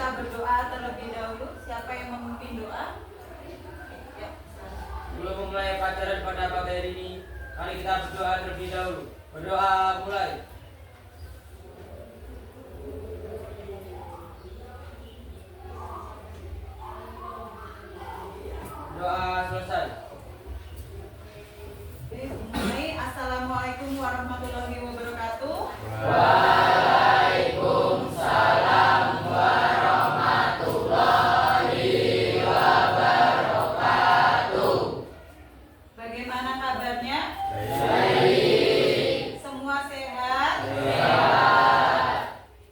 kita berdoa terlebih dahulu. Siapa yang memimpin doa? Ya. Sebelum memulai pelajaran pada pagi hari ini, mari kita berdoa terlebih dahulu. Berdoa mulai. Doa selesai. Mulai. Assalamualaikum warahmatullahi wabarakatuh. Waalaikumsalam warahmatullahi wabarakatuh. Bagaimana kabarnya? Baik. Semua sehat? Sehat.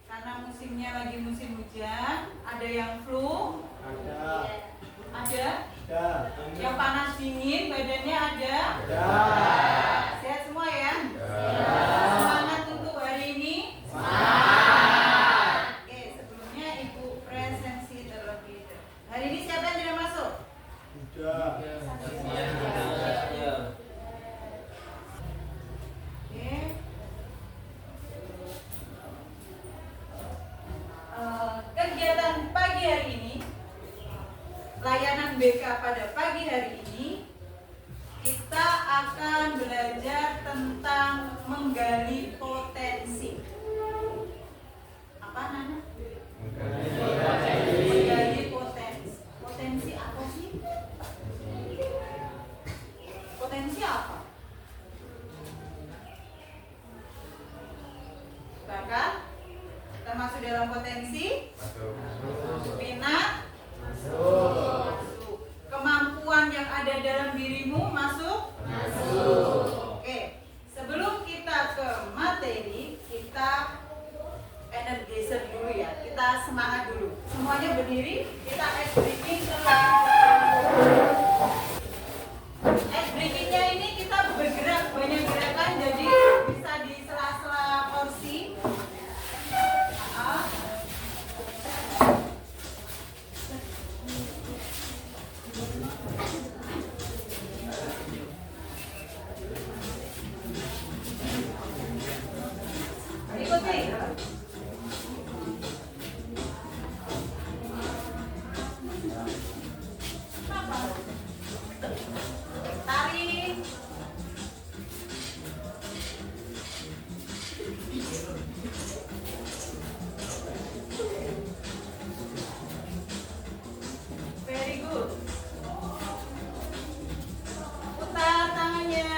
Karena musimnya lagi musim hujan. Ada yang flu? Ada? Yang panas dingin badannya ada? Sehat semua ya? Semangat untuk hari ini? Semangat. Oke, sebelumnya Ibu presensi terlebih dahulu. Hari ini siapa yang tidak masuk? Oke. Kegiatan pagi hari ini, layanan BK pada pagi hari ini, kita akan belajar tentang menggali potensi. Apa Nana? Menggali potensi. Potensi apa sih? Potensi apa? Bahkan termasuk dalam potensi minat, masuk. Kemampuan yang ada dalam dirimu masuk? Oke. Sebelum kita ke materi, kita energizer dulu ya. Kita semangat dulu. Semuanya berdiri, kita ice breaking terlebih dahulu. Ice breakingnya ini kita bergerak, banyak gerakan, jadi bisa di sela-sela porsi. Ikuti. Tarik. Very good. Putar tangannya.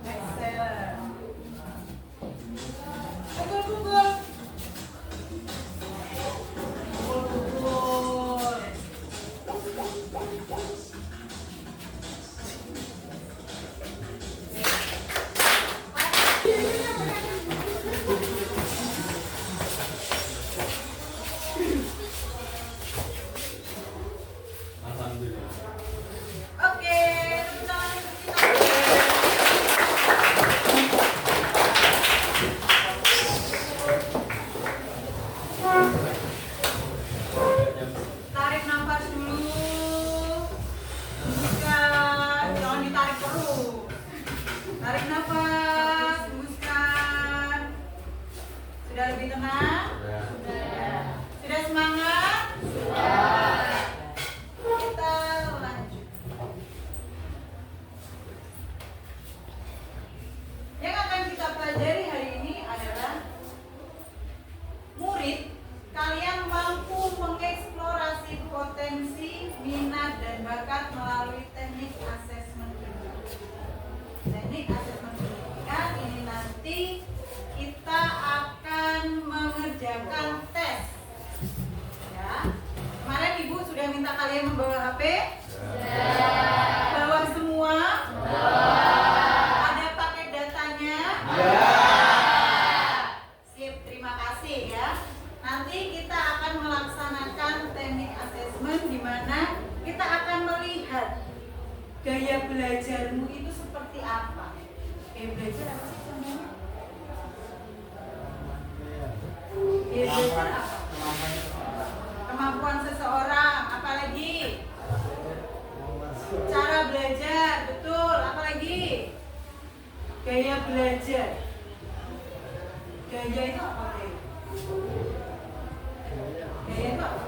Excellent. Pukul-pukul. Pukul-pukul. Oke, tepuk tangan untuk kita. Tarik nafas dulu. Hembuskan, jangan ditarik terus. Tarik nafas, hembuskan. Sudah lebih tenang? Sudah semangat? Kita lanjut. Yang akan kita pelajari hari ini adalah murid, kalian mampu mengeksplorasi potensi, minat, dan bakat melalui teknik asesmen pendidikan. Teknik asesmen pendidikan ini nanti kita akan mengerjakan tes. Ya. Kemarin Ibu sudah minta kalian membawa HP? Bawa semua? Ada paket datanya? Sip, terima kasih ya. Nanti kita akan melaksanakan teknik asesmen di mana kita akan melihat gaya belajarmu itu seperti apa. Gaya belajar apa sih sebenarnya? Gaya belajar apa? Kemampuan seseorang, apalagi? Cara belajar, betul. Apalagi? Gaya belajar. Gaya itu apa gaya? Gaya itu apa?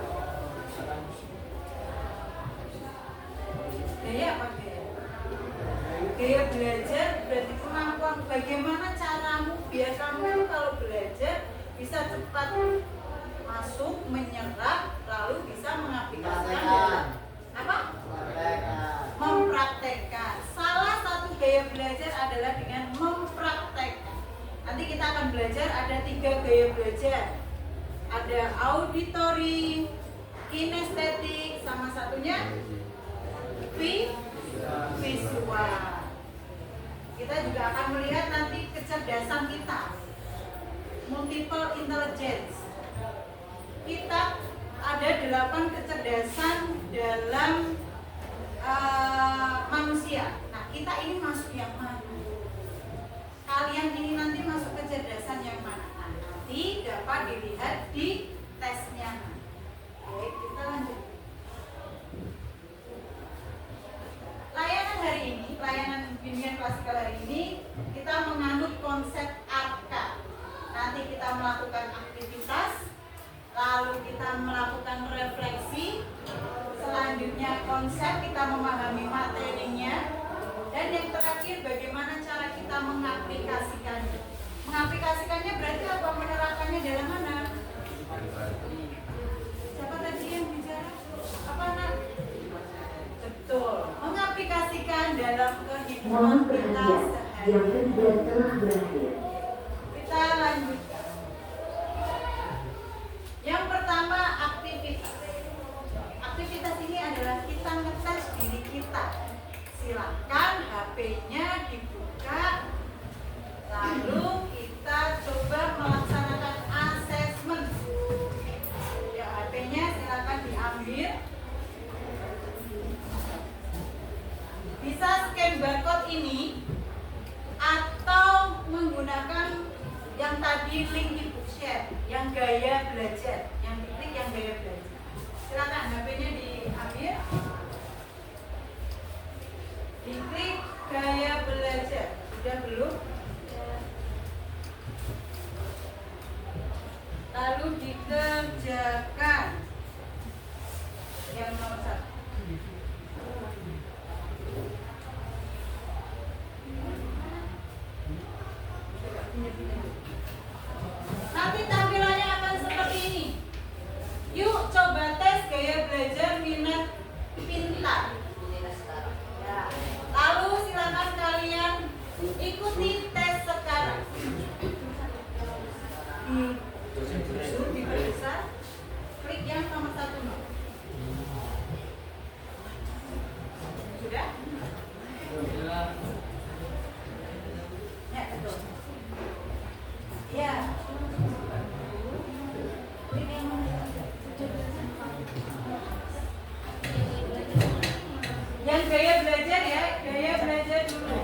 Gaya apa gaya? Gaya belajar berarti kemampuan bagaimana caramu biar kamu kalau belajar bisa cepat masuk, menyerap, lalu bisa mengaplikasikan dalam apa? Mempraktekkan. Salah satu gaya belajar adalah dengan mempraktekkan. Nanti kita akan belajar ada 3 gaya belajar. Ada auditory, kinestetik, sama satunya visual. Kita juga akan melihat nanti kecerdasan kita, multiple intelligence. Kita ada 8 kecerdasan dalam manusia. Nah, kita ini masuk yang mana? Kalian ini nanti masuk kecerdasan yang mana? Nah, nanti dapat dilihat di tesnya. Oke, kita lanjut. Layanan hari ini, layanan bimbingan klasikal hari ini, kita menganut konsep ARKA. Nanti kita melakukan aktivitas, lalu kita melakukan refleksi, selanjutnya konsep, kita memahami materinya, dan yang terakhir bagaimana cara kita mengaplikasikannya. Mengaplikasikannya berarti apa? Menerapkannya dalam mana? Siapa tadi yang bicara? Apa nak? Betul, mengaplikasikan dalam kehidupan kita sehari-hari. Yang kedua telah berakhir. Kita lanjutkan. Yang pertama, aktivitas. Aktivitas ini adalah kita ngetes diri kita. Silakan HP-nya dibuka, lalu kita coba melaksanakan asesmen. Ya, HP-nya silakan diambil. Bisa scan barcode ini atau menggunakan yang tadi link di bookshare, yang gaya belajar, yang diklik yang gaya belajar. Silakan HP-nya diambil, diklik gaya belajar. Sudah belum? Lalu dikerjakan yang nomor 1. Nanti tampilannya akan seperti ini. Yuk coba tes gaya belajar minat pintar. Ya. Lalu silakan kalian ikuti tes sekarang. Diperbesar, klik yang nomor 1. Sudah? Ya, betul. Ya. Yang gaya belajar ya, gaya belajar dulu.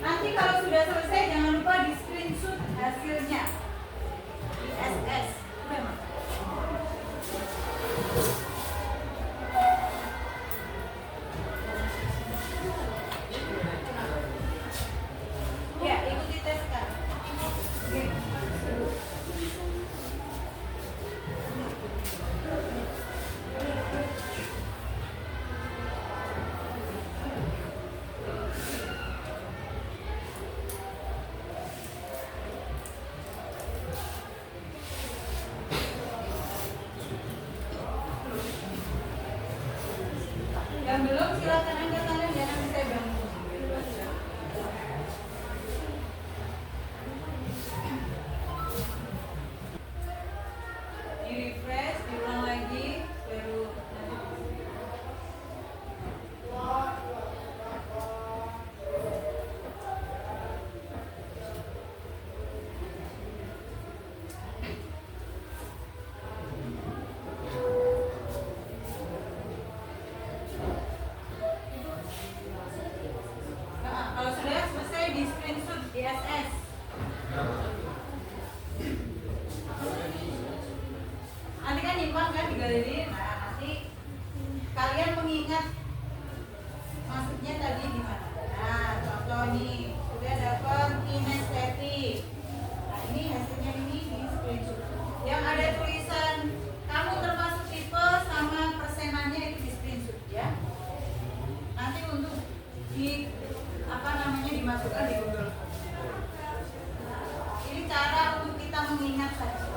Nanti kalau sudah selesai jangan lupa di screenshot hasilnya. Di SS. Udah, Mas? Ya, ikuti tes sekarang. Oke. Yang belum silakan angkat tangan ya, nanti saya bantu. Di refresh, diulang lagi, baru teman-teman kan di galeri. Nah, nanti kalian mengingat maksudnya tadi gimana. Nah, contoh nih sudah dapat kinestetik. Nah, ini hasilnya ini di screenshot. Yang ada tulisan kamu termasuk tipe sama persenannya itu di screenshot ya. Nanti untuk di dimasukkan di Google. Ini cara untuk kita mengingat saja.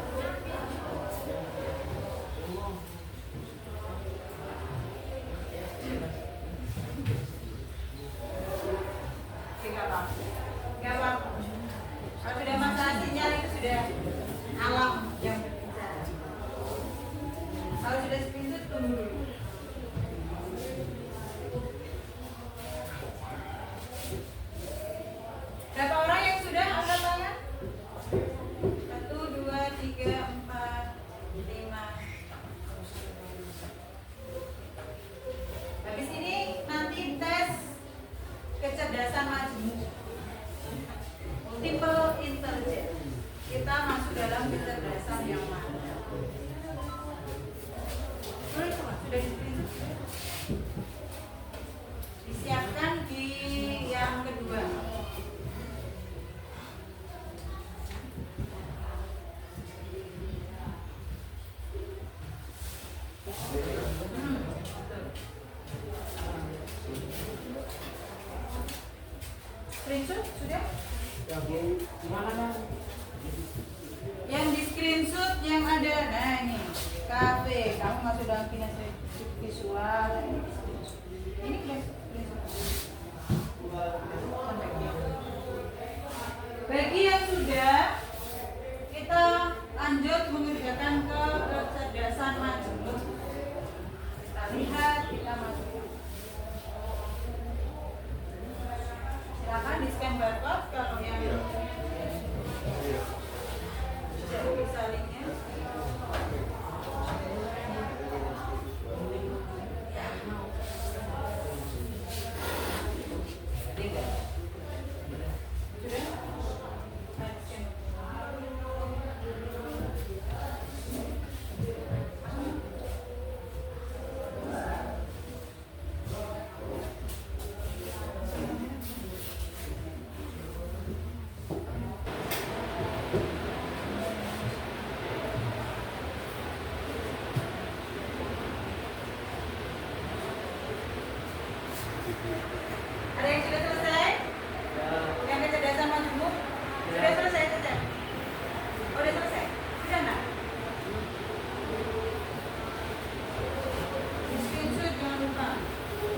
Gak apa-apa. Kalau sudah masalah sinyal itu sudah alam yang berbicara. Kalau sudah screenshot tunggu dulu. Berapa orang yang sudah angkat tangan? 1, 2, 3, 4, 5. Habis ini nanti tes kecerdasan majemuk, multiple intelligence. Kita masuk dalam kecerdasan yang mana? Sudah disiapkan di yang kedua. Screenshot sudah? Yang di screenshot yang ada, nah ini kafe, kamu masuk dalam kinestetik visual, nah ini di screenshot. Ini bagi yang sudah, kita lanjut mengerjakan ke kecerdasan majemuk. Kita lihat, kita masukkan. Silakan di scan barcode kalau yang tidak bisa linknya. Sudah? Nah, scan. Ada yang sudah selesai? Yang kecerdasan majemuk? Sudah selesai, Tete? Oh, sudah selesai? Sudah enggak? Di screenshot jangan lupa.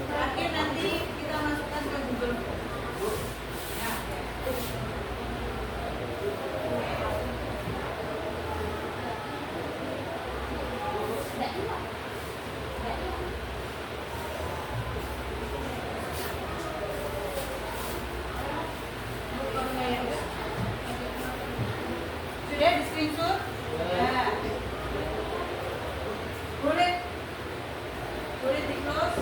Terakhir nanti kita masukkan ke Google. Ya. Sudah di screenshot? Ya. Boleh di close,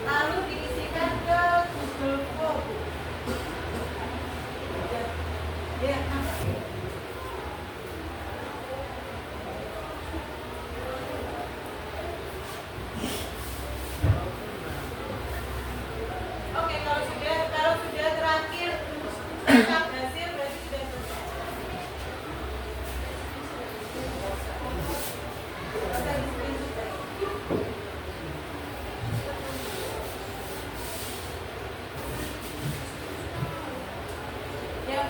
lalu diisikan ke Google Form. Ya. Oke, kalau sudah terakhir tetap hasil berarti sudah selesai. Selesai di screenshot tadi. Yang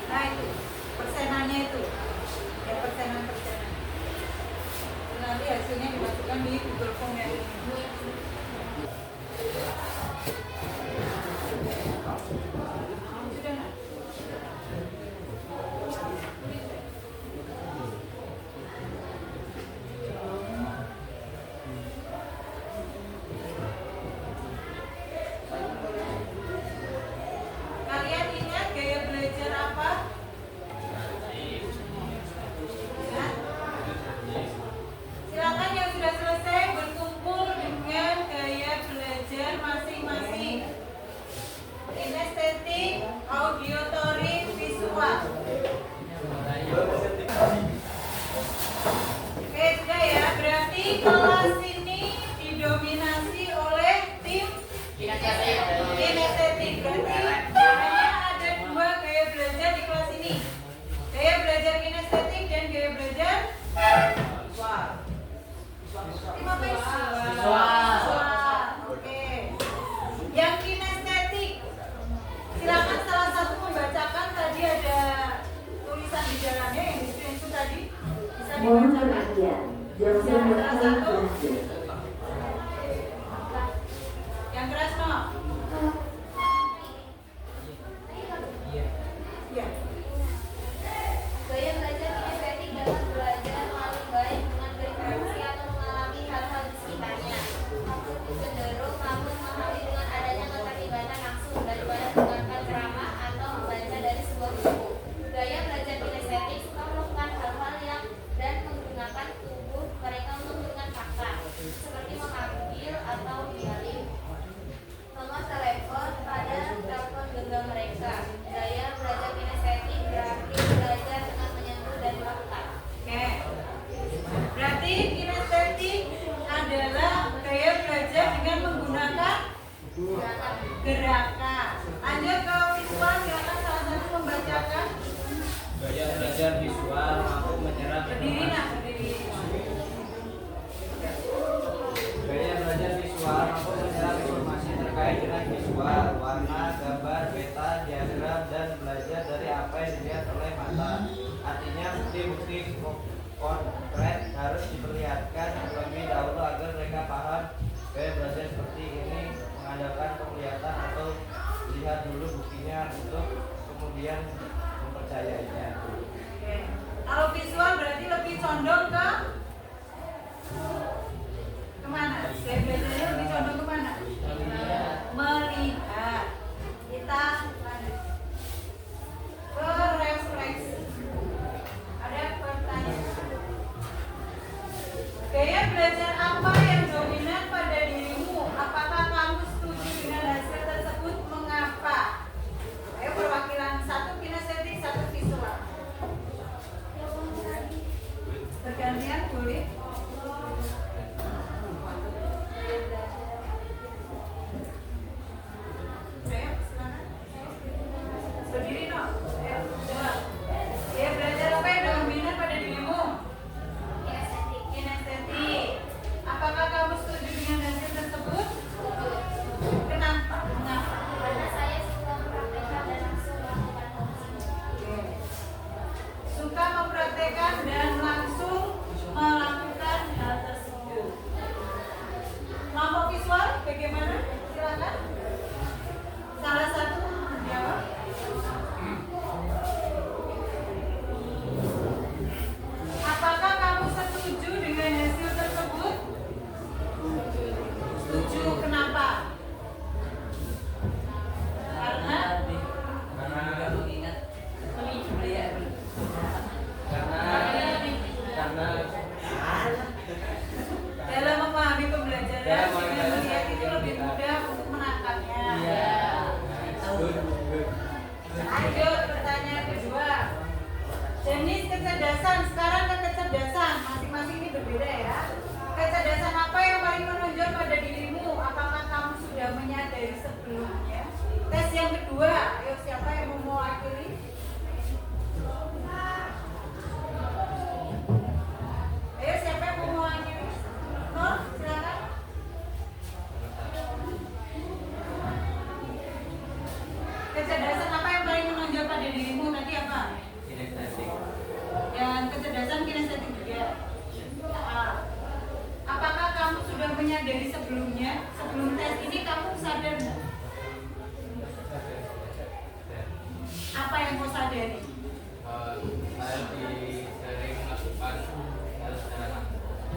nah itu persenannya itu ya, persenan. Nanti hasilnya dimasukkan di Google Form yang ini. Sudah nggak? Kalian ingat gaya belajar apa? Ingat? Silakan yang sudah selesai berkumpul dengan Tim apa itu? Visual. Oke. Yang kinestetik. Silakan salah satu membacakan, tadi ada tulisan di jalannya yang di screen itu tadi. Bisa Mohon dibacakan. perhatian, jawaban telah berakhir. Yang keras no. Ya. Gaya belajar kinestetik dapat belajar melalui baik dengan berinteraksi atau mengalami hal-hal di sekitarnya. Maksudnya cenderung kamu memahami dengan adanya keterlibatan langsung daripada mendengarkan ceramah atau membaca dari sebuah buku. Gaya belajar kinestetik suka melakukan hal-hal yang dan menggunakan tubuh mereka untuk mendengar fakta, seperti memanggil atau dialih nomor telepon pada telepon genggam mereka. Gaya belajar kinestetik berarti belajar dengan menyentuh dan melakukan. Oke. Berarti kinestetik adalah gaya belajar dengan menggunakan gerakan. Lanjut ke visual, silakan salah satu membacakan. Gaya belajar visual mampu menyerap Berdiri nak, berdiri. Gaya belajar visual mampu menyerap informasi terkait dengan visual, warna, gambar, peta, diagram, dan belajar dari apa yang dilihat oleh mata. Artinya bukti-bukti konkret harus diperlihatkan terlebih dahulu agar mereka paham. Gaya belajar seperti ini mengandalkan penglihatan atau lihat dulu buktinya untuk kemudian mempercayainya. Oke. Kalau visual berarti lebih condong ke kemana? Gaya belajarnya lebih condong kemana? Melihat. Kita lanjut ke refleksi. Ada pertanyaan. Gaya belajar apa yang dominan pada dirimu? Apakah kamu setuju dengan hasil tersebut? Mengapa? Ayo perwakilan, satu kinestetik, satu visual. Bergantian boleh. Ayo, silakan. Berdiri no. Ayo, jawab. Gaya belajar apa yang dominan pada dirimu? Kinestetik. Kinestetik. Apakah kamu setuju dengan hasil tersebut? Kenapa? Mengapa? Karena saya suka mempraktekkan dan langsung melakukan hal tersebut. Suka mempraktekkan dan langsung melakukan hal tersebut. Kelompok visual bagaimana? Silakan. Salah satu menjawab. Apakah kamu setuju dengan hasil tersebut? Setuju. Kenapa? Karena dalam memahami pembelajaran dengan melihat itu lebih mudah untuk menangkapnya. Lanjut pertanyaan kedua. Jenis kecerdasan, sekarang ke kecerdasan, masing-masing ini berbeda ya. Kecerdasan apa yang paling menonjol pada dirimu? Apakah kamu sudah menyadari sebelumnya? Tes yang kedua, ayo siapa yang mau mewakili? Ayo siapa yang mau mewakili? Nur, silakan. Kecerdasan apa yang paling menonjol pada dirimu? Tadi apa? Yang kecerdasan kinestetik juga. Apakah kamu sudah menyadari sebelumnya? Sebelum tes ini kamu sadar nggak? Apa yang kau sadari?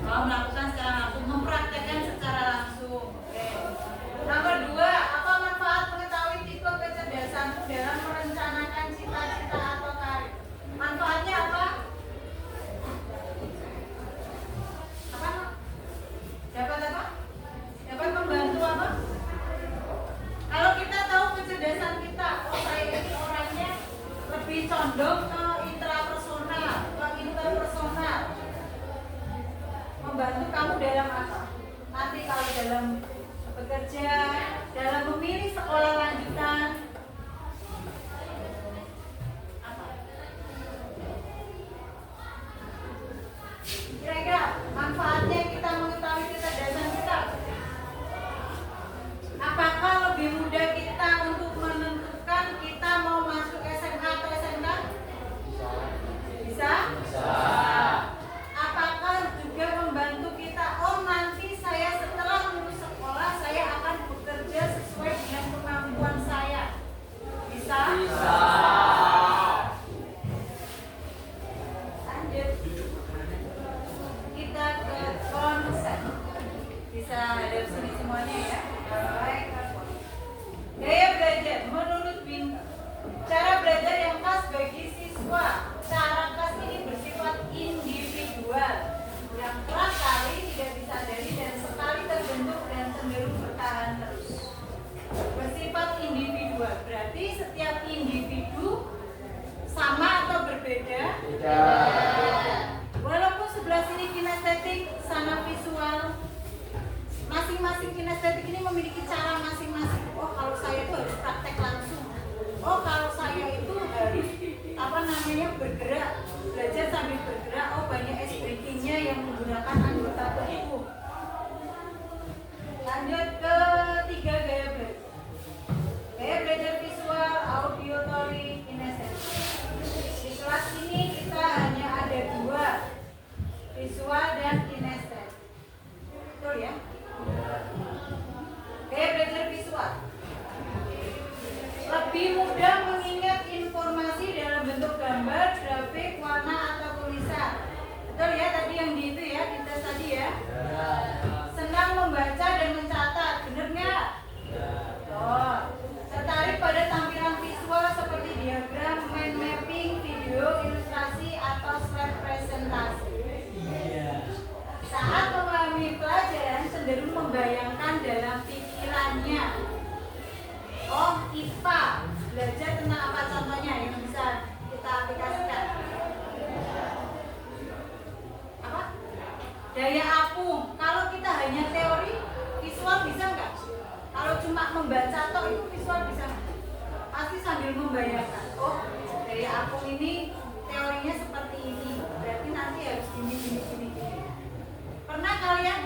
Mau melakukan secara langsung, mempraktekkan secara langsung. Oke. Nomor dua, apa manfaat mengetahui tipe kecerdasanmu dalam merencanakan cita-cita atau karir? Manfaatnya apa? Apa? Dapat apa? Dapat membantu apa? Kalau kita tahu kecerdasan kita, oh saya ini orangnya lebih condong ke intrapersonal, ke interpersonal. Membantu kamu dalam apa? Nanti kalau dalam bekerja, dalam memilih sekolah lanjutan, apa? Kira-kira manfaatnya kita mengetahui Kita ke konsep. Bisa ada sini semuanya ya. Baik. Gaya belajar menurut Windu. Cara belajar yang pas bagi siswa. Cara kelas ini bersifat individual yang kerap kali tidak disadari dan sekali terbentuk dan cenderung bertahan terus. Bersifat individual berarti setiap individu sama atau berbeda? Walaupun sebelah sini kinestetik, sana visual, masing-masing kinestetik ini memiliki cara masing-masing. Oh, kalau saya itu harus praktek langsung. Oh, kalau saya itu harus bergerak, belajar sambil bergerak. Oh, banyak breathing-nya yang menggunakan anggota tubuh. Lanjut ke 3 gaya belajar. Gaya belajar visual, auditory, kinestetik. Di kelas ini kita hanya ada 2, visual dan kinestetik. Betul ya? Gaya belajar visual lebih mudah mengingat informasi dalam bentuk gambar, grafik, warna atau tulisan. Betul ya tadi yang di itu ya, kita tadi ya. Senang membaca dan mencatat, bener nggak? Oh, tertarik pada tampilan visual seperti diagram, mind mapping, video, ilustrasi atau slide presentasi. Saat memahami pelajaran cenderung membayangkan dalam pikirannya. Oh, IPA, belajar tentang apa contohnya yang bisa kita aplikasikan? Apa? Daya apung. Kalau kita hanya teori, visual bisa nggak? Kalau cuma membaca toh itu visual bisa nggak? Pasti sambil membayangkan. Oh, daya apung ini teorinya seperti ini. Berarti nanti harus gini. Pernah kalian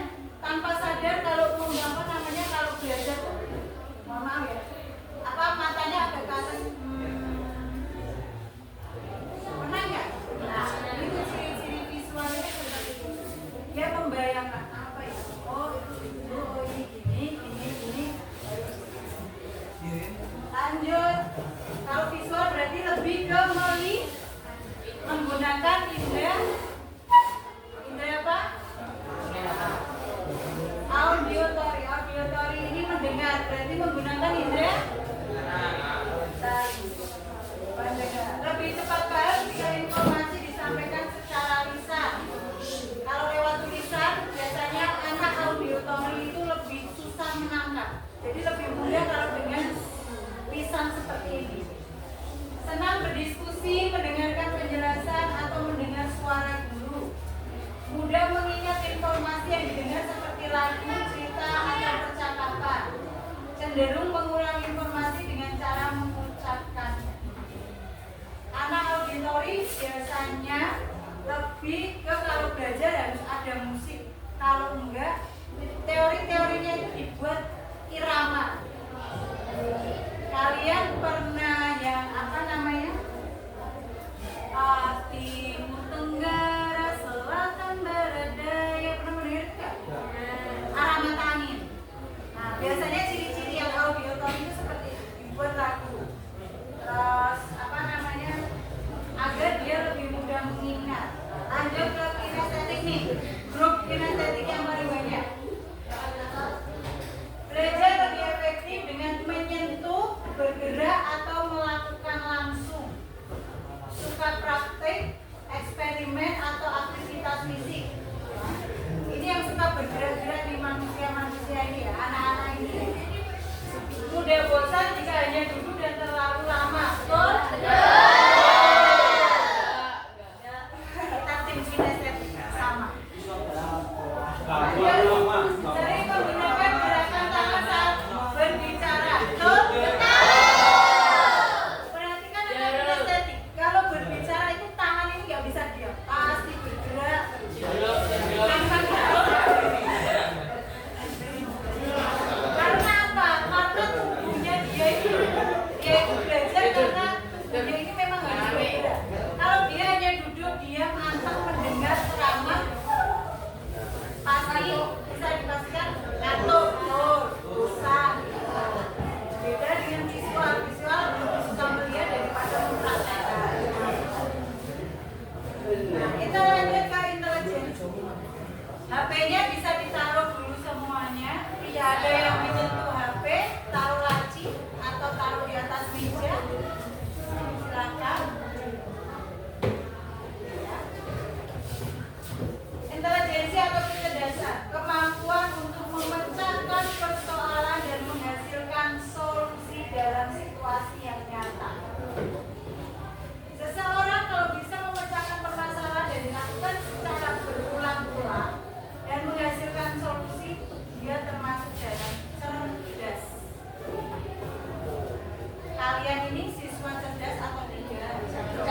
tanpa sadar kalau apa namanya kalau belajar tuh, mohon maaf ya, apa matanya agak ke atas? Pernah nggak? Nah, itu ciri-ciri visualnya seperti itu. Dia membayangkan apa ya? Oh, itu oh ini. Lanjut. Kalau visual berarti lebih ke menggunakan indera apa? Auditory ini mendengar, berarti menggunakan indera pendengar. Lebih cepat paham jika informasi disampaikan secara lisan. Kalau lewat tulisan, biasanya anak auditory itu lebih susah menangkap. Jadi lebih mudah kalau dengan lisan seperti ini. Senang berdiskusi, mendengarkan penjelasan atau mendengar suara guru. Mudah mengingat informasi yang didengar seperti lagu, cerita, atau percakapan. Cenderung mengulang informasi dengan cara mengucapkannya. Anak auditory biasanya lebih ke kalau belajar harus ada musik. Kalau enggak, teori-teorinya itu dibuat irama. Kalian pernah yang apa namanya? Timur Tenggara, Selatan, Barat, Daya, pernah mendengar nggak? Arah mata angin. Nah, biasanya ciri-ciri yang auditory itu seperti itu, dibuat lagu. Terus apa namanya? Agar dia lebih mudah mengingat. Lanjut ke kinestetik nih. Grup kinestetik yang paling banyak. Belajar lebih efektif dengan menyentuh, bergerak atau melakukan langsung. Suka praktik, eksperimen atau aktivitas fisik. Ini yang suka bergerak-gerak di manusia-manusia ini ya, anak-anak ini. Mudah bosan jika hanya duduk dan terlalu lama. Betul? Kita tim kinestetik sama. HP-nya bisa ditaruh dulu semuanya. Tidak ada yang menyentuh HP, taruh laci atau taruh di atas meja. Silakan. Intelijensi atau kecerdasan, kemampuan untuk memecahkan persoalan dan menghasilkan solusi dalam situasi yang nyata. Seseorang kalau bisa memecahkan permasalahan dan dilakukan secara berulang-ulang dan menghasilkan solusi, dia termasuk dalam cerdas. Kalian ini siswa cerdas atau tidak? Cerdas.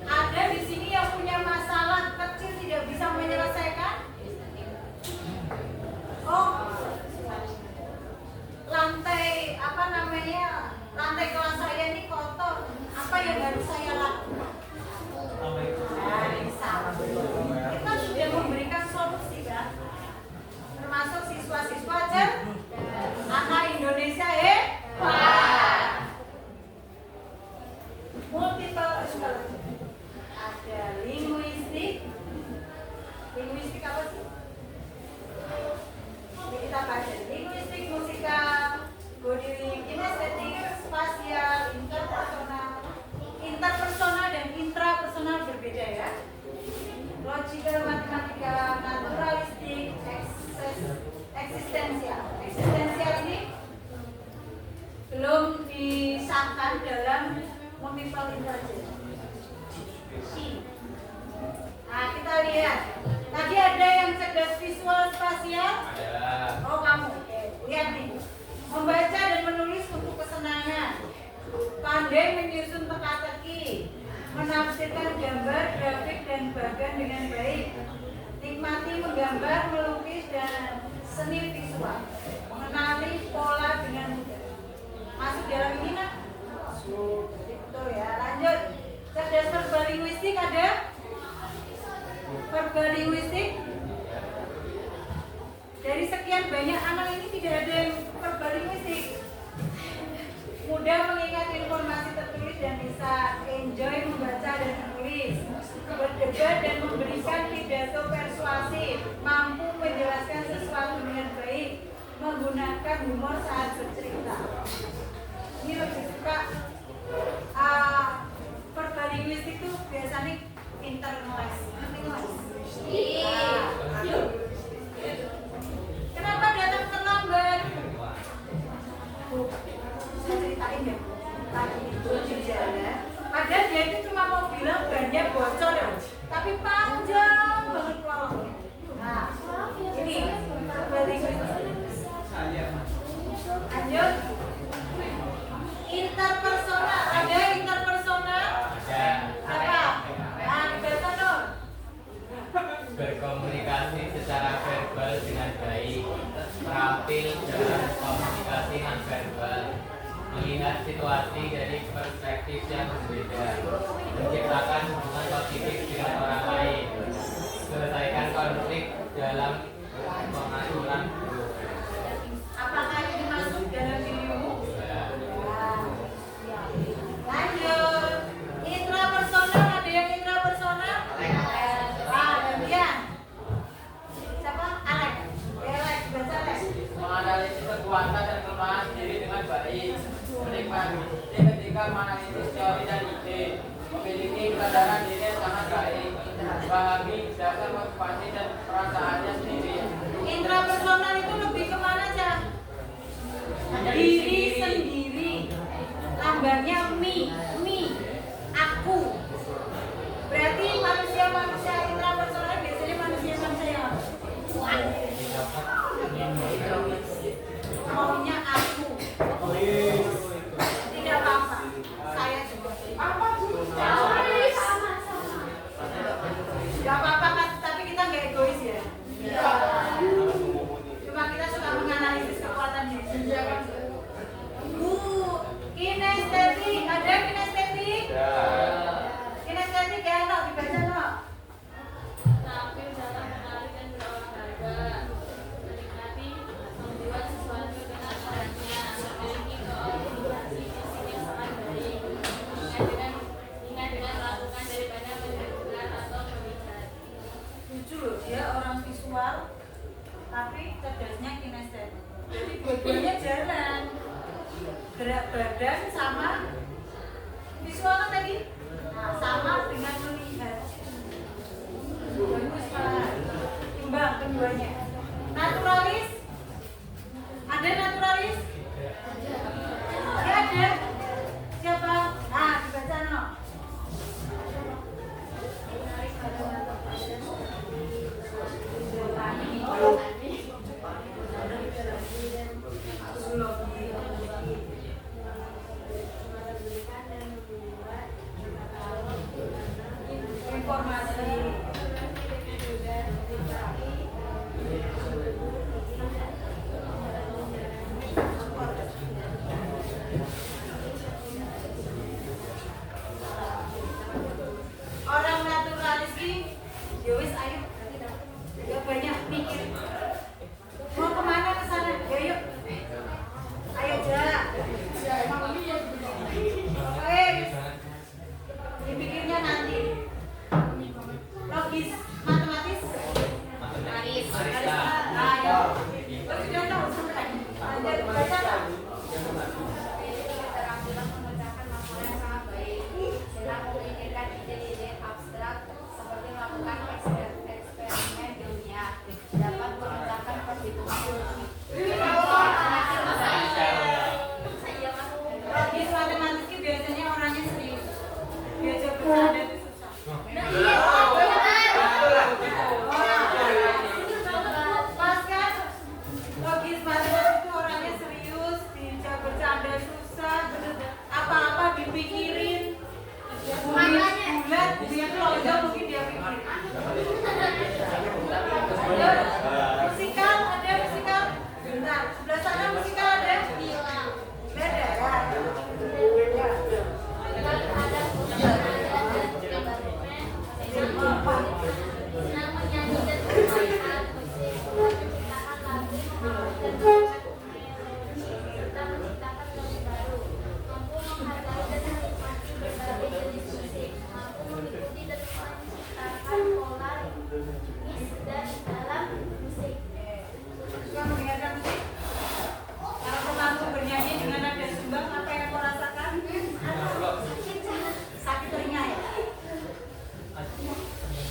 Ada di sini yang punya masalah kecil tidak bisa menyelesaikan? Oh, lantai apa namanya? Lantai kelas saya ini kotor. Apa yang harus saya lakukan? Bisa. Kita sudah memberikan solusi kan? Termasuk siswa-siswa anak Indonesia hebat. Multiple ada linguistik. Linguistik apa sih? Jadi kita baca linguistik, musikal, body kinestetik, spasial, interpersonal dan intrapersonal berbeda ya. Logical, matematika, naturalistik, eksistensial. Eksistensial ini belum disahkan dalam multiple intelligence. Nah, kita lihat. Tadi ada yang cerdas visual spasial? Ada. Oh, kamu. Oke, lihat nih. Membaca dan menulis untuk kesenangan. Pandai menyusun teka-teki. Menafsirkan gambar, grafik, dan bagan dengan baik. Nikmati menggambar, melukis, dan seni visual. Mengenali pola dengan mudah. Masuk dalam ini, nak? Masuk. Itu ya. Lanjut. Cerdas verbal linguistik ada? Verbal linguistik? Dari sekian banyak anak ini tidak ada yang verbal linguistik. Mudah mengingat informasi tertulis dan bisa enjoy membaca dan menulis. Berdebat dan memberikan pidato persuasif. Mampu menjelaskan sesuatu dengan baik. Menggunakan humor saat bercerita. Ini lebih suka verbal linguistik itu biasanya internalis. Kenapa datang terlambat? Saya ceritain ya. Tadi itu di jalan. Padahal dia itu cuma mau bilang bannya bocor ya. Tapi panjang banget prolognya. Nah, ini verbal linguistik. Lanjut. Interpersonal, ada interpersonal? Apa? Nah, dibaca dong. Berkomunikasi secara verbal dengan baik, terampil dalam komunikasi non verbal, melihat situasi dari perspektif yang berbeda, menciptakan hubungan positif dengan orang lain, selesaikan konflik dalam pengaturan grup. Apakah ini masuk dalam dirimu? Lanjut. Intrapersonal, ada yang intrapersonal? Gantian. Siapa? Alex. Alex, baca Alex. Menganalisis kekuatan dan kelemahan diri dengan baik, menikmati ketika menganalisis teori dan ide, memiliki kesadaran diri yang sangat baik, memahami dasar motivasi dan perasaannya sendiri. Intrapersonal itu lebih kemana aja? Diri sendiri. Lambangnya me, aku. Berarti manusia intrapersonal biasanya manusia yang kuat. Maunya aku. Tidak apa-apa. Saya juga. Gak apa-apa kan, tapi kita nggak egois ya. Cuma kita suka menganalisis kekuatan diri sendiri. Kinestetik, ada kinestetik? gerak badan sama visual kan tadi? Nah, sama dengan melihat. Bagus Pak. Imbang keduanya. Naturalis? Ada naturalis? Ya ada. Siapa? Nah, dibaca no. Informasi. Orang naturalis ini, yowis ayo, gak banyak mikir. Mau kemana ke sana? Ya yuk, ayo jalan. Oke, dipikirnya nanti. Logis, matematis. Nah, ya. Terus sudah tahu sampai. Lanjut baca tak? Keterampilan memecahkan masalah yang sangat baik. Senang memikirkan ide-ide abstrak seperti melakukan eksperimen ilmiah. Dapat memecahkan perhitungan logik. Logis matematis itu biasanya orangnya serius. Diajak bercanda itu susah. Pas kan? Logis matematis itu orangnya serius, diajak bercanda susah. Apa-apa dipikirin. Bulat, dia tuh logis mungkin dia pikirin. Musikal ada musikal. Bentar, sebelah sana musikal ada. Beda ya. Senang menyanyi dan bermain musik, menciptakan lagu, serta menciptakan lagu baru, mampu menghargai dan menikmati berbagai jenis musik, mampu mengikuti dan menciptakan pola ritmis dan dalam musik. Suka mendengarkan musik? Kalau pemangku bernyanyi dengan nada sumbang, apa yang kau rasakan? Sakit telinga ya?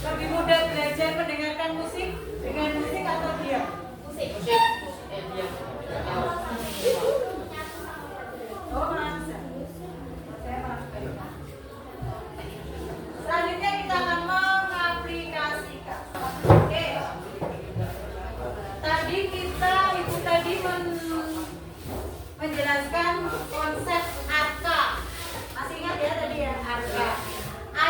Lebih mudah belajar mendengarkan musik dengan musik atau diam? Musik. Oh, merasa. Saya merasa. Selanjutnya kita akan mengaplikasikan. Oke. Tadi ibu tadi menjelaskan konsep arka. Masih ingat ya tadi ya arka.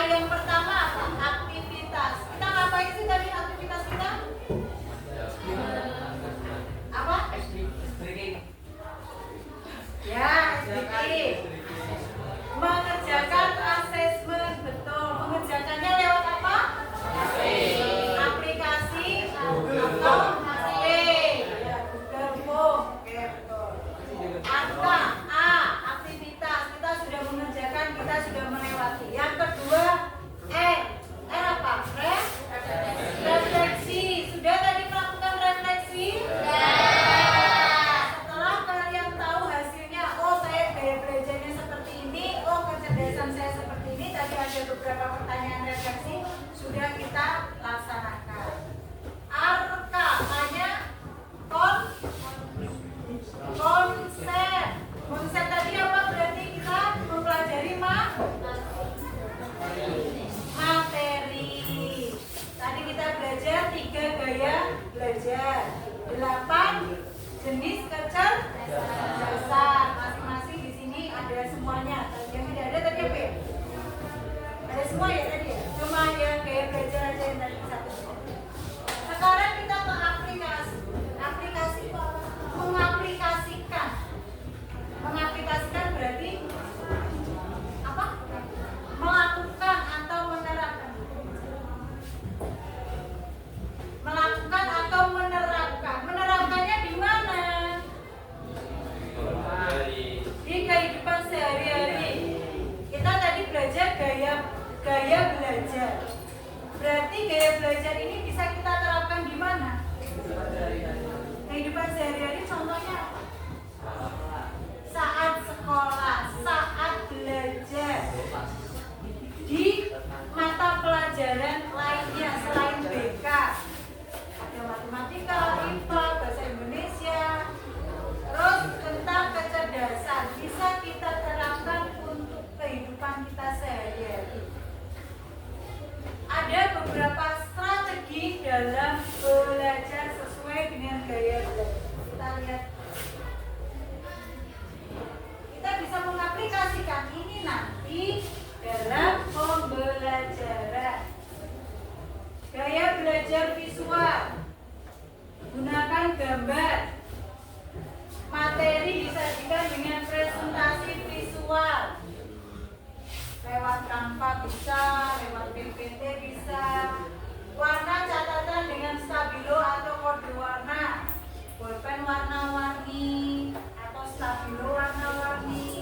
Yang pertama apa? Aktivitas. Kita ngapain sih tadi aktivitas kita? Apa? Ya, SDK. Mengerjakan asesmen, betul. Mengerjakannya lewat apa? Aplikasi atau HP. Ya, Google Form. Oke, betul. Angka A, aktivitas. Kita sudah mengerjakan, kita sudah melewati. Yang kedua, apa? Refleksi. Sudah tadi melakukan refleksi? Ya. Setelah kalian tahu hasilnya, oh saya gaya belajarnya seperti ini, oh kecerdasan saya seperti ini, tadi ada beberapa pertanyaan refleksi, sudah kita laksanakan. Arka, hanya konsep. Konsep tadi apa? Berarti kita mempelajari materi. Tadi kita belajar 3 gaya belajar, 8 jenis kecerdasan. Masing-masing di sini ada semuanya. Yang tidak ada tadi apa ya? Ada semua ya tadi ya? Cuma yang gaya belajar aja yang tadi satu. Sekarang kita mengaplikasikan berarti apa? Melakukan atau menerapkan. Melakukan atau menerapkan. Menerapkannya di mana? Di kehidupan sehari-hari. Kita tadi belajar gaya belajar. beberapa strategi dalam belajar sesuai dengan gaya belajar. Kita lihat. Kita bisa mengaplikasikan ini nanti dalam pembelajaran. Gaya belajar visual. Gunakan gambar. Materi disajikan dengan presentasi visual. Lewat Canva bisa, lewat PPT bisa. Warna catatan dengan stabilo atau kode warna. Bolpen warna-warni atau stabilo warna-warni.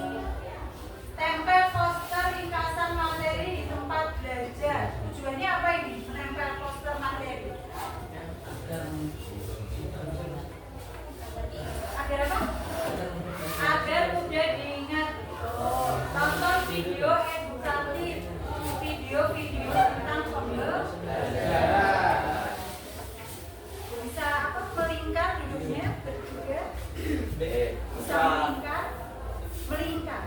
Tempel poster ringkasan materi di tempat belajar. Tujuannya apa ini? Menempel poster materi. Agar apa? Agar mudah diingat. Tonton video edukatif, video-video tentang pembelajaran. Bisa apa? Melingkar duduknya, bertiga. Bisa melingkar, melingkar.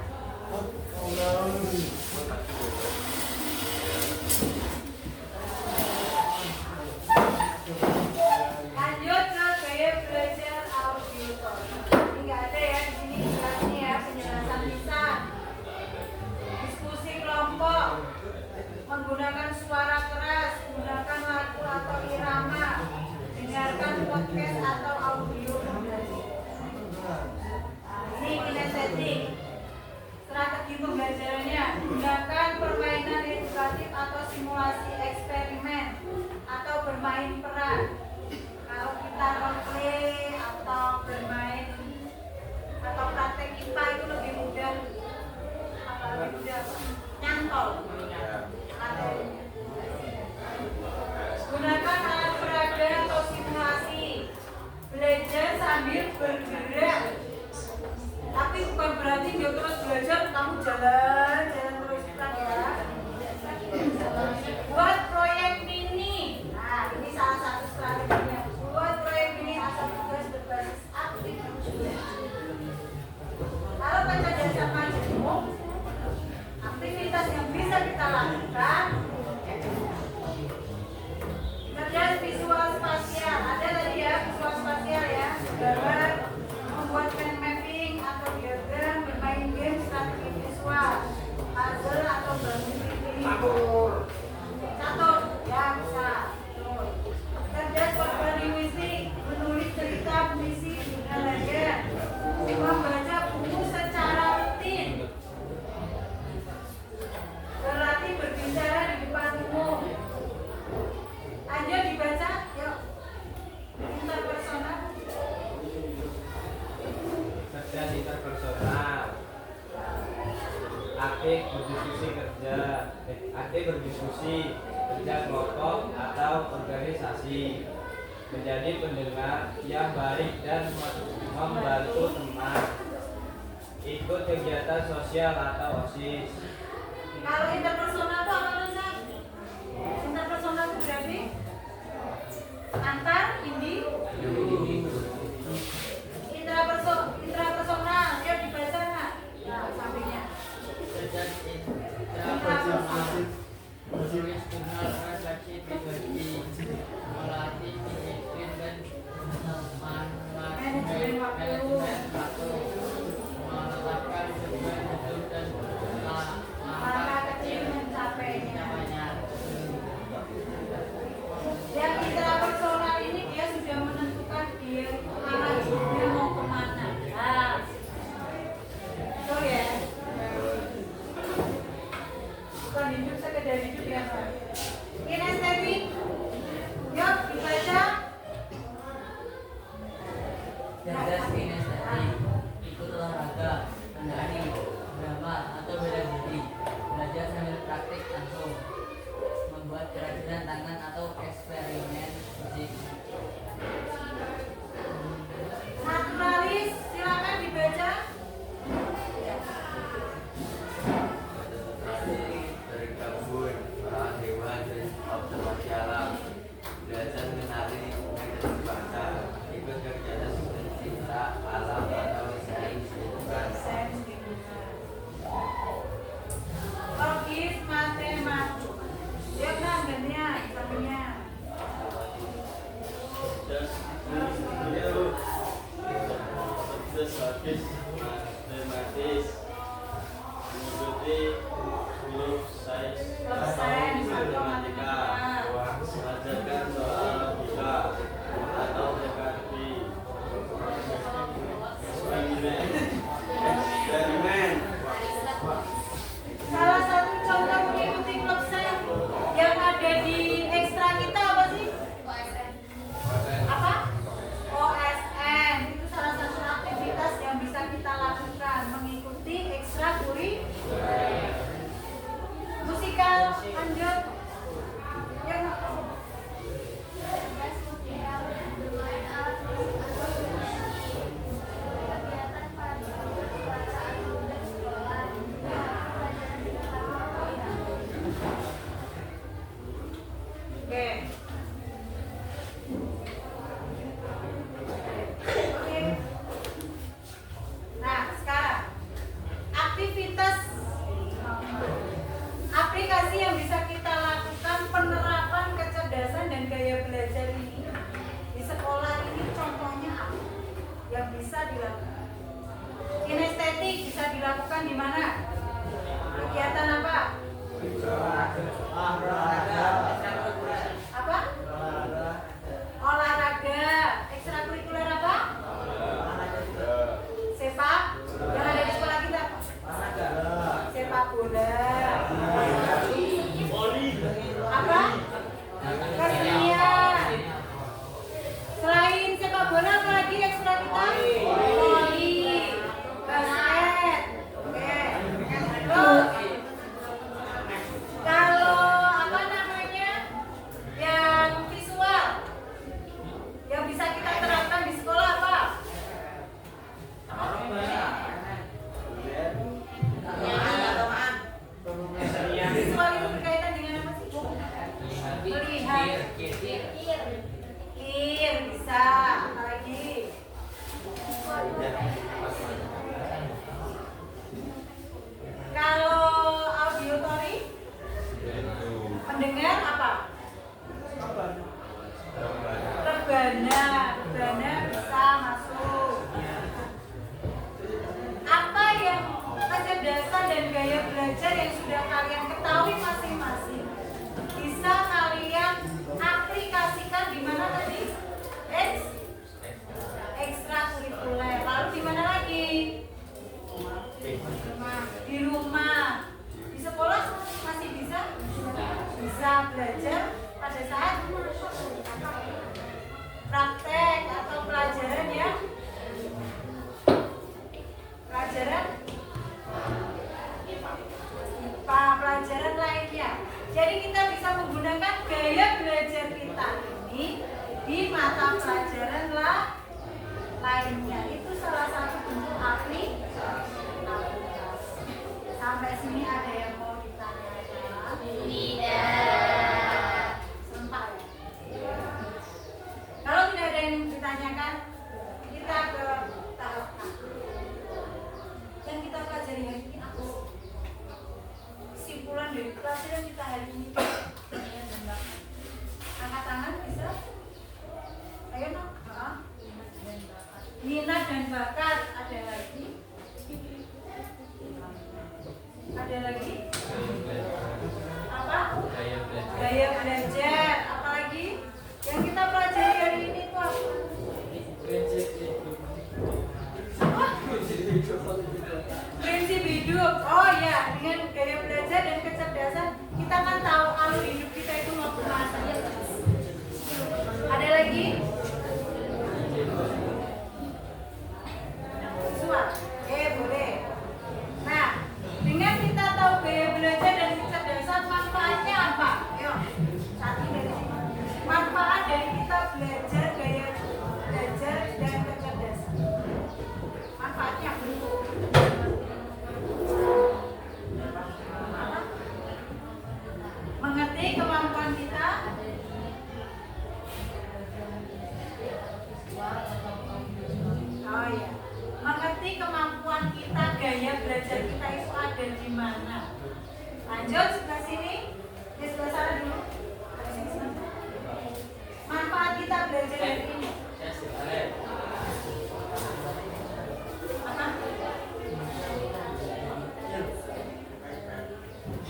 Lanjut ke gaya belajar auditor. Ini nggak ada ya di sini jelasnya ya, penjelasan lisan. Diskusi kelompok, menggunakan suara keras, gunakan lagu atau irama, dengarkan podcast atau audio pembelajaran. Ini kinestetik. Strategi pembelajarannya, gunakan permainan edukatif atau simulasi eksperimen atau bermain peran. Kalau kita role-play atau bermain atau praktek IPA itu lebih mudah. Apa lebih mudah? Nyantol materinya. Gunakan alat peraga atau simulasi. Belajar sambil bergerak. Tapi bukan berarti dia terus belajar kamu jalan terus kan ya. Buat proyek mini. Nah, ini salah satu strateginya. Buat proyek mini asal tugas berbasis aktif. Kalau kecerdasan majemuk, aktivitas yang bisa kita lakukan cerdas visual spasial. Ada tadi ya visual spasial ya. Gambar, membuat mind mapping atau diagram, bermain game, strategi visual, puzzle atau bangun catur ya bisa. Cerdas berlinguistik, menulis cerita puisi dengan layar, membaca buku secara rutin, berlatih berbicara di depan umum. Lanjut dibaca, yuk. Interpersonal. Cerdas interpersonal. Aktif berdiskusi, kerja kelompok atau organisasi. Menjadi pendengar yang baik dan membantu teman. Ikut kegiatan sosial atau OSIS. Kalau interpersonal itu apa Nusa? Interpersonal itu berarti antar intrapersonal. Ya dibaca nggak? Nah, sampingnya. Intrapersonal. Menulis jurnal refleksi pribadi, melatih disiplin dan manajemen waktu, menetapkan tujuan hidup dan Langkah kecil mencapainya. namanya. Yang intrapersonal Lanjut. Yang Tugas sosial bermain alat musik atau bernyanyi. Kegiatan pada perayaan Maulid sekolah. Pelajaran di dalam Oke. Oke. Nah, sekarang aktivitas aplikasi yang bisa kita lakukan penerapan kecerdasan dan gaya belajar ini di sekolah ini contohnya apa? Yang bisa dilakukan. Kinestetik bisa dilakukan di mana? Kegiatan apa? Apa? Olahraga. Ekstrakurikuler apa? Sepak. Yang ada di sekolah kita. Sepak bola. Apa? Kesenian. Selain sepak bola apa lagi ekstra kita? Voli, basket. Oke. Terus kalau apa namanya? Yang visual yang bisa kita terapkan di sekolah apa? Visual itu berkaitan dengan apa sih? Melihat. Kir bisa. Apa lagi? Kalau auditory mendengar apa? Rebana bisa masuk. Apa yang kecerdasan dan gaya belajar yang sudah kalian ketahui masing-masing bisa kalian aplikasikan di mana tadi? Ekstrakurikuler. Lalu di mana lagi? Di rumah. Di sekolah masih bisa? Bisa belajar pada saat praktek atau pelajaran ya? Pelajaran IPA, pelajaran lainnya. Jadi kita bisa menggunakan gaya belajar kita ini di mata pelajaran lainnya. Itu salah satu bentuk aplikasi. Sampai sini ada yang mau ditanyakan? Tidak. Sempat ya? Kalau tidak ada yang ditanyakan, kita ke tahap A. Yang kita pelajari hari ini apa sih? Kesimpulan dari pelajaran kita hari ini. Angkat tangan bisa? Ayo nak. Minat dan bakat. Ada lagi? Ada lagi? Apa? Gaya belajar. Apa lagi? Yang kita pelajari hari ini itu apa? Apa? Prinsip hidup. Oh ya, dengan gaya belajar dan kecerdasan kita kan tahu alur hidup kita itu mau kemana. Ada lagi? Visual. Boleh. Nah, dengan kita tahu gaya belajar dan kecerdasan, manfaatnya apa? Ayo, satu dari sini. Manfaat dari kita belajar gaya belajar dan kecerdasan. Manfaatnya apa? Mengerti kemampuan kita. Oh iya, mengerti kemampuan kita, gaya belajar kita itu ada di mana. Lanjut sebelah sini, di sebelah sana dulu. Manfaat kita belajar hari ini. Apa?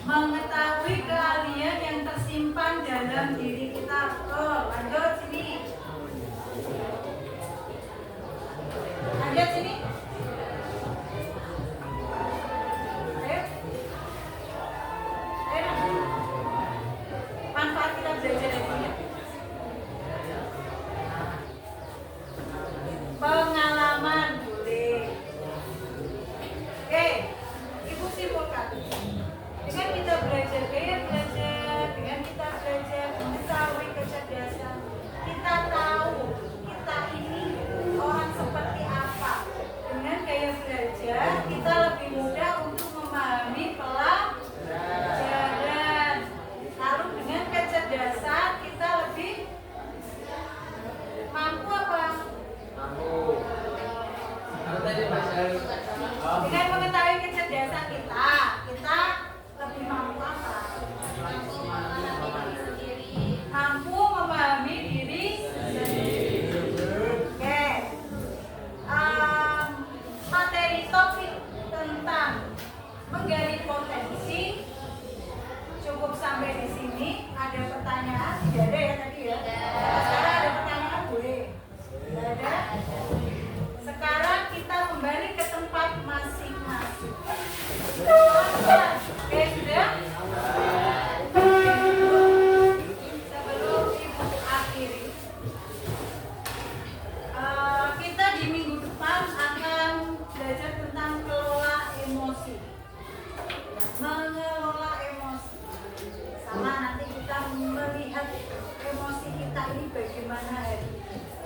Mengetahui keahlian yang tersimpan dalam diri kita. Oh, lanjut sini. Lanjut sini. Ayo. Ayo. Manfaat kita belajar dari sini. Pengalaman boleh. Oke, Ibu simpulkan. Dengan kita belajar gaya belajar kecerdasan. Kita tahu kita ini orang seperti apa. Dengan gaya belajar kita lebih mudah untuk memahami pelajaran. Lalu dengan kecerdasan kita lebih mampu apa? Dengan mengetahui kecerdasan kita lebih mampu apa? Mampu memahami diri sendiri. Oke. Materi topik tentang menggali potensi cukup sampai di sini. Ada pertanyaan? Tidak ada ya tadi ya? Sekarang ada pertanyaan boleh? Tidak ada? Sekarang kita kembali ke tempat masing-masing. Oke, sudah? Sebelum ibu akhiri, kita di minggu depan akan belajar tentang kelola emosi. Mengelola emosi. Sama nanti kita melihat emosi kita ini bagaimana hari ini.